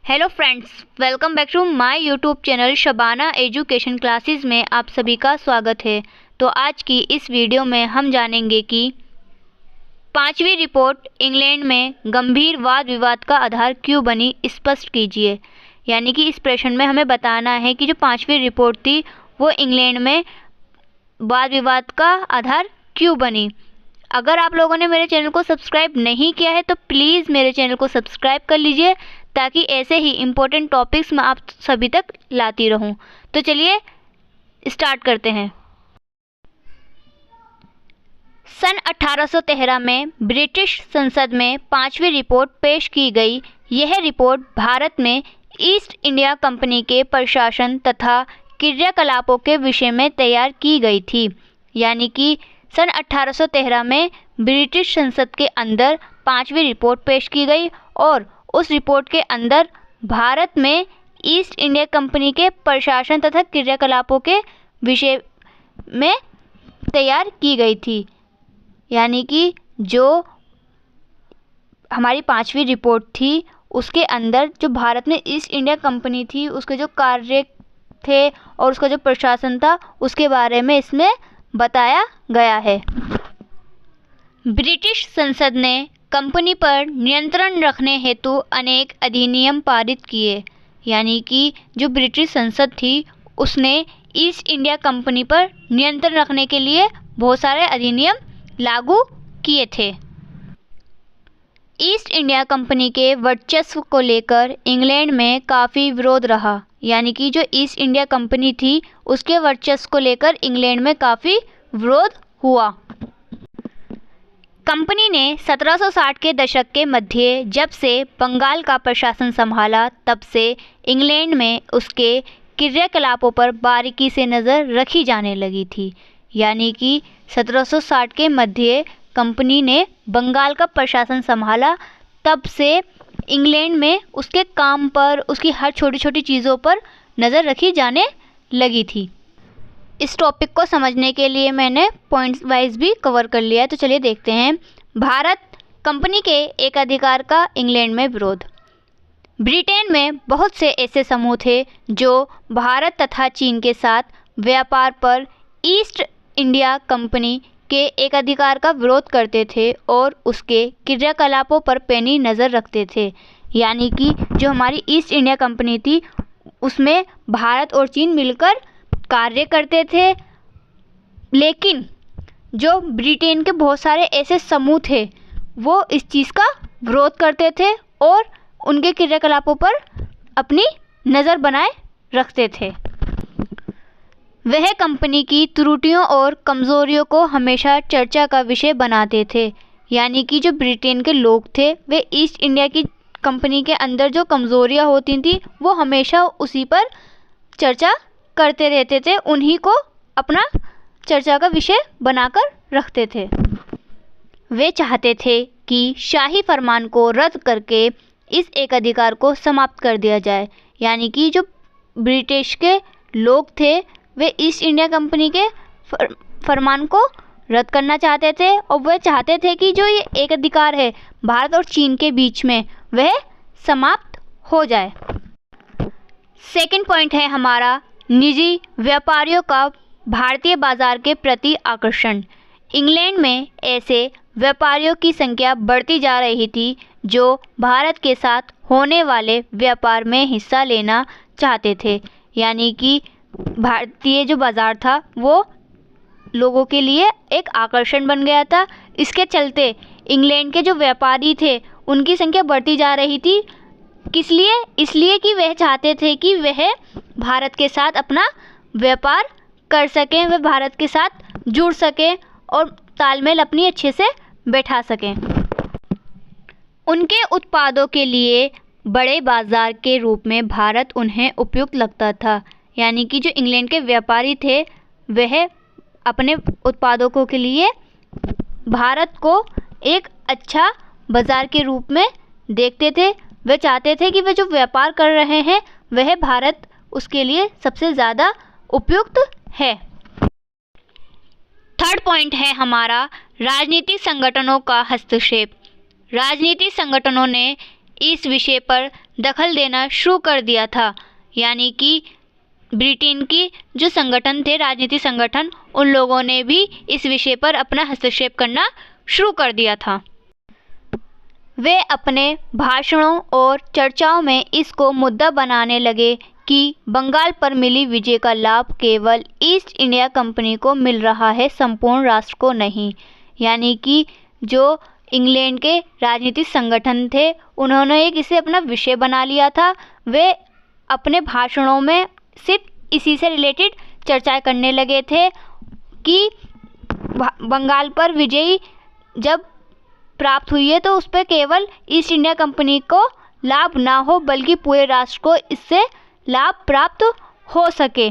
Hello friends, welcome back to my YouTube channel Shabana education classes में आप सभी का स्वागत है। तो आज की इस वीडियो में हम जानेंगे कि पांचवी रिपोर्ट इंग्लैंड में गंभीर वाद विवाद का आधार क्यों बनी, स्पष्ट कीजिए। यानी कि इस प्रश्न में हमें बताना है कि जो पांचवी रिपोर्ट थी वो इंग्लैंड में वाद विवाद का आधार क्यों बनी। अगर आप लोगों ने मेरे चैनल को सब्सक्राइब नहीं किया है तो प्लीज़ मेरे चैनल को सब्सक्राइब कर लीजिए, ताकि ऐसे ही इम्पोर्टेंट टॉपिक्स मैं आप सभी तक लाती रहूं। तो चलिए स्टार्ट करते हैं। सन 1813 में ब्रिटिश संसद में पांचवी रिपोर्ट पेश की गई। यह रिपोर्ट भारत में ईस्ट इंडिया कंपनी के प्रशासन तथा क्रियाकलापों के विषय में तैयार की गई थी। यानी कि सन 1813 में ब्रिटिश संसद के अंदर पांचवी रिपोर्ट पेश की गई और उस रिपोर्ट के अंदर भारत में ईस्ट इंडिया कंपनी के प्रशासन तथा क्रियाकलापों के विषय में तैयार की गई थी। यानी कि जो हमारी पांचवी रिपोर्ट थी उसके अंदर जो भारत में ईस्ट इंडिया कंपनी थी उसके जो कार्य थे और उसका जो प्रशासन था उसके बारे में इसमें बताया गया है। ब्रिटिश संसद ने कंपनी पर नियंत्रण रखने हेतु अनेक अधिनियम पारित किए। यानी कि जो ब्रिटिश संसद थी उसने ईस्ट इंडिया कंपनी पर नियंत्रण रखने के लिए बहुत सारे अधिनियम लागू किए थे। ईस्ट इंडिया कंपनी के वर्चस्व को लेकर इंग्लैंड में काफ़ी विरोध रहा। यानी कि जो ईस्ट इंडिया कंपनी थी उसके वर्चस्व को लेकर इंग्लैंड में काफ़ी विरोध हुआ। कंपनी ने 1760 के दशक के मध्य जब से बंगाल का प्रशासन संभाला तब से इंग्लैंड में उसके क्रियाकलापों पर बारीकी से नज़र रखी जाने लगी थी। यानी कि 1760 के मध्य कंपनी ने बंगाल का प्रशासन संभाला, तब से इंग्लैंड में उसके काम पर, उसकी हर छोटी छोटी चीज़ों पर नज़र रखी जाने लगी थी। इस टॉपिक को समझने के लिए मैंने पॉइंट्स वाइज भी कवर कर लिया है। तो चलिए देखते हैं। भारत कंपनी के एकाधिकार का इंग्लैंड में विरोध। ब्रिटेन में बहुत से ऐसे समूह थे जो भारत तथा चीन के साथ व्यापार पर ईस्ट इंडिया कंपनी के एकाधिकार का विरोध करते थे और उसके क्रियाकलापों पर पैनी नज़र रखते थे। यानी कि जो हमारी ईस्ट इंडिया कंपनी थी उसमें भारत और चीन मिलकर कार्य करते थे, लेकिन जो ब्रिटेन के बहुत सारे ऐसे समूह थे वो इस चीज़ का विरोध करते थे और उनके क्रियाकलापों पर अपनी नज़र बनाए रखते थे। वह कंपनी की त्रुटियों और कमज़ोरियों को हमेशा चर्चा का विषय बनाते थे। यानी कि जो ब्रिटेन के लोग थे वे ईस्ट इंडिया की कंपनी के अंदर जो कमज़ोरियाँ होती थी वो हमेशा उसी पर चर्चा करते रहते थे, उन्हीं को अपना चर्चा का विषय बनाकर रखते थे। वे चाहते थे कि शाही फरमान को रद्द करके इस एकाधिकार को समाप्त कर दिया जाए। यानी कि जो ब्रिटिश के लोग थे वे ईस्ट इंडिया कंपनी के फरमान को रद्द करना चाहते थे और वे चाहते थे कि जो ये एकाधिकार है भारत और चीन के बीच में वह समाप्त हो जाए। सेकंड पॉइंट है हमारा निजी व्यापारियों का भारतीय बाजार के प्रति आकर्षण। इंग्लैंड में ऐसे व्यापारियों की संख्या बढ़ती जा रही थी जो भारत के साथ होने वाले व्यापार में हिस्सा लेना चाहते थे। यानी कि भारतीय जो बाज़ार था वो लोगों के लिए एक आकर्षण बन गया था। इसके चलते इंग्लैंड के जो व्यापारी थे उनकी संख्या बढ़ती जा रही थी। किस लिए? इसलिए कि वह चाहते थे कि वह भारत के साथ अपना व्यापार कर सकें, वह भारत के साथ जुड़ सकें और तालमेल अपनी अच्छे से बैठा सकें। उनके उत्पादों के लिए बड़े बाजार के रूप में भारत उन्हें उपयुक्त लगता था। यानी कि जो इंग्लैंड के व्यापारी थे वह अपने उत्पादों के लिए भारत को एक अच्छा बाज़ार के रूप में देखते थे। वे चाहते थे कि वे जो व्यापार कर रहे हैं वह भारत उसके लिए सबसे ज़्यादा उपयुक्त है। थर्ड पॉइंट है हमारा राजनीतिक संगठनों का हस्तक्षेप। राजनीतिक संगठनों ने इस विषय पर दखल देना शुरू कर दिया था। यानी कि ब्रिटेन की जो संगठन थे, राजनीतिक संगठन, उन लोगों ने भी इस विषय पर अपना हस्तक्षेप करना शुरू कर दिया था। वे अपने भाषणों और चर्चाओं में इसको मुद्दा बनाने लगे कि बंगाल पर मिली विजय का लाभ केवल ईस्ट इंडिया कंपनी को मिल रहा है, संपूर्ण राष्ट्र को नहीं। यानी कि जो इंग्लैंड के राजनीतिक संगठन थे, उन्होंने एक इसे अपना विषय बना लिया था। वे अपने भाषणों में सिर्फ इसी से रिलेटेड चर्चाएं करने लगे थे कि बंगाल पर विजय जब प्राप्त हुई है तो उस पर केवल ईस्ट इंडिया कंपनी को लाभ ना हो, बल्कि पूरे राष्ट्र को इससे लाभ प्राप्त हो सके।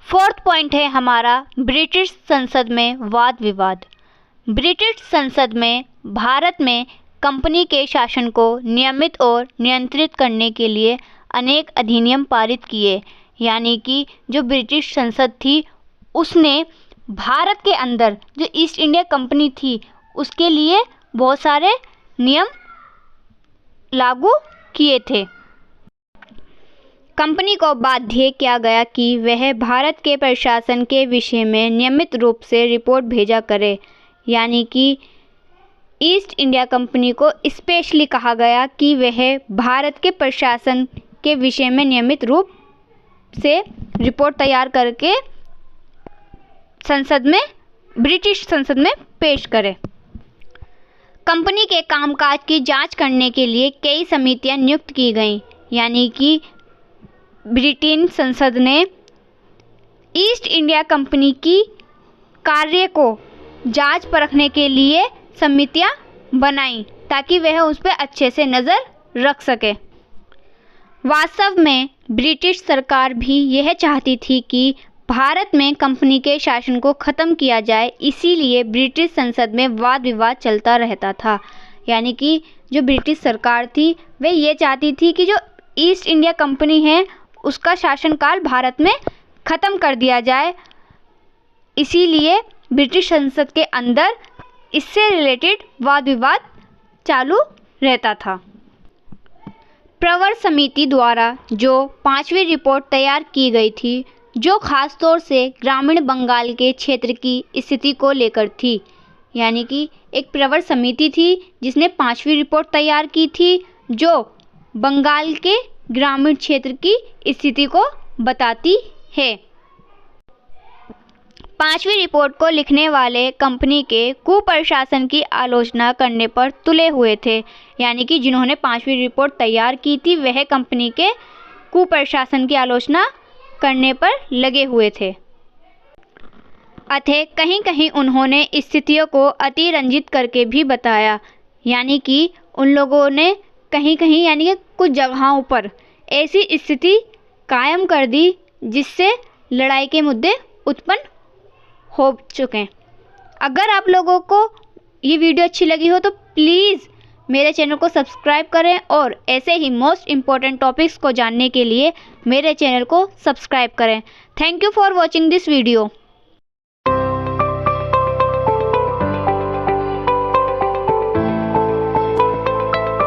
फोर्थ पॉइंट है हमारा ब्रिटिश संसद में वाद विवाद। ब्रिटिश संसद में भारत में कंपनी के शासन को नियमित और नियंत्रित करने के लिए अनेक अधिनियम पारित किए। यानी कि जो ब्रिटिश संसद थी उसने भारत के अंदर जो ईस्ट इंडिया कंपनी थी उसके लिए बहुत सारे नियम लागू किए थे। कंपनी को बाध्य किया गया कि वह भारत के प्रशासन के विषय में नियमित रूप से रिपोर्ट भेजा करे। यानी कि ईस्ट इंडिया कंपनी को स्पेशली कहा गया कि वह भारत के प्रशासन के विषय में नियमित रूप से रिपोर्ट तैयार करके संसद में, ब्रिटिश संसद में पेश करे। कंपनी के कामकाज की जांच करने के लिए कई समितियां नियुक्त की गईं। यानी कि ब्रिटेन संसद ने ईस्ट इंडिया कंपनी की कार्य को जांच परखने के लिए समितियां बनाई ताकि वह उस पर अच्छे से नज़र रख सके। वास्तव में ब्रिटिश सरकार भी यह चाहती थी कि भारत में कंपनी के शासन को ख़त्म किया जाए, इसीलिए ब्रिटिश संसद में वाद विवाद चलता रहता था। यानी कि जो ब्रिटिश सरकार थी वह ये चाहती थी कि जो ईस्ट इंडिया कंपनी है उसका शासनकाल भारत में ख़त्म कर दिया जाए, इसीलिए ब्रिटिश संसद के अंदर इससे रिलेटेड वाद विवाद चालू रहता था। प्रवर समिति द्वारा जो 5वीं रिपोर्ट तैयार की गई थी, जो खास तौर से ग्रामीण बंगाल के क्षेत्र की स्थिति को लेकर थी। यानी कि एक प्रवर समिति थी जिसने 5वीं रिपोर्ट तैयार की थी जो बंगाल के ग्रामीण क्षेत्र की स्थिति को बताती है। 5वीं रिपोर्ट को लिखने वाले कंपनी के कुप्रशासन की आलोचना करने पर तुले हुए थे। यानी कि जिन्होंने 5वीं रिपोर्ट तैयार की थी वह कंपनी के कुप्रशासन की आलोचना करने पर लगे हुए थे। अतः कहीं कहीं उन्होंने स्थितियों को अतिरंजित करके भी बताया। यानी कि उन लोगों ने कहीं कहीं यानी कि कुछ जगहों पर ऐसी स्थिति कायम कर दी जिससे लड़ाई के मुद्दे उत्पन्न हो चुके हैं। अगर आप लोगों को ये वीडियो अच्छी लगी हो तो प्लीज़ मेरे चैनल को सब्सक्राइब करें और ऐसे ही मोस्ट इम्पॉर्टेंट टॉपिक्स को जानने के लिए मेरे चैनल को सब्सक्राइब करें। Thank you for watching this video.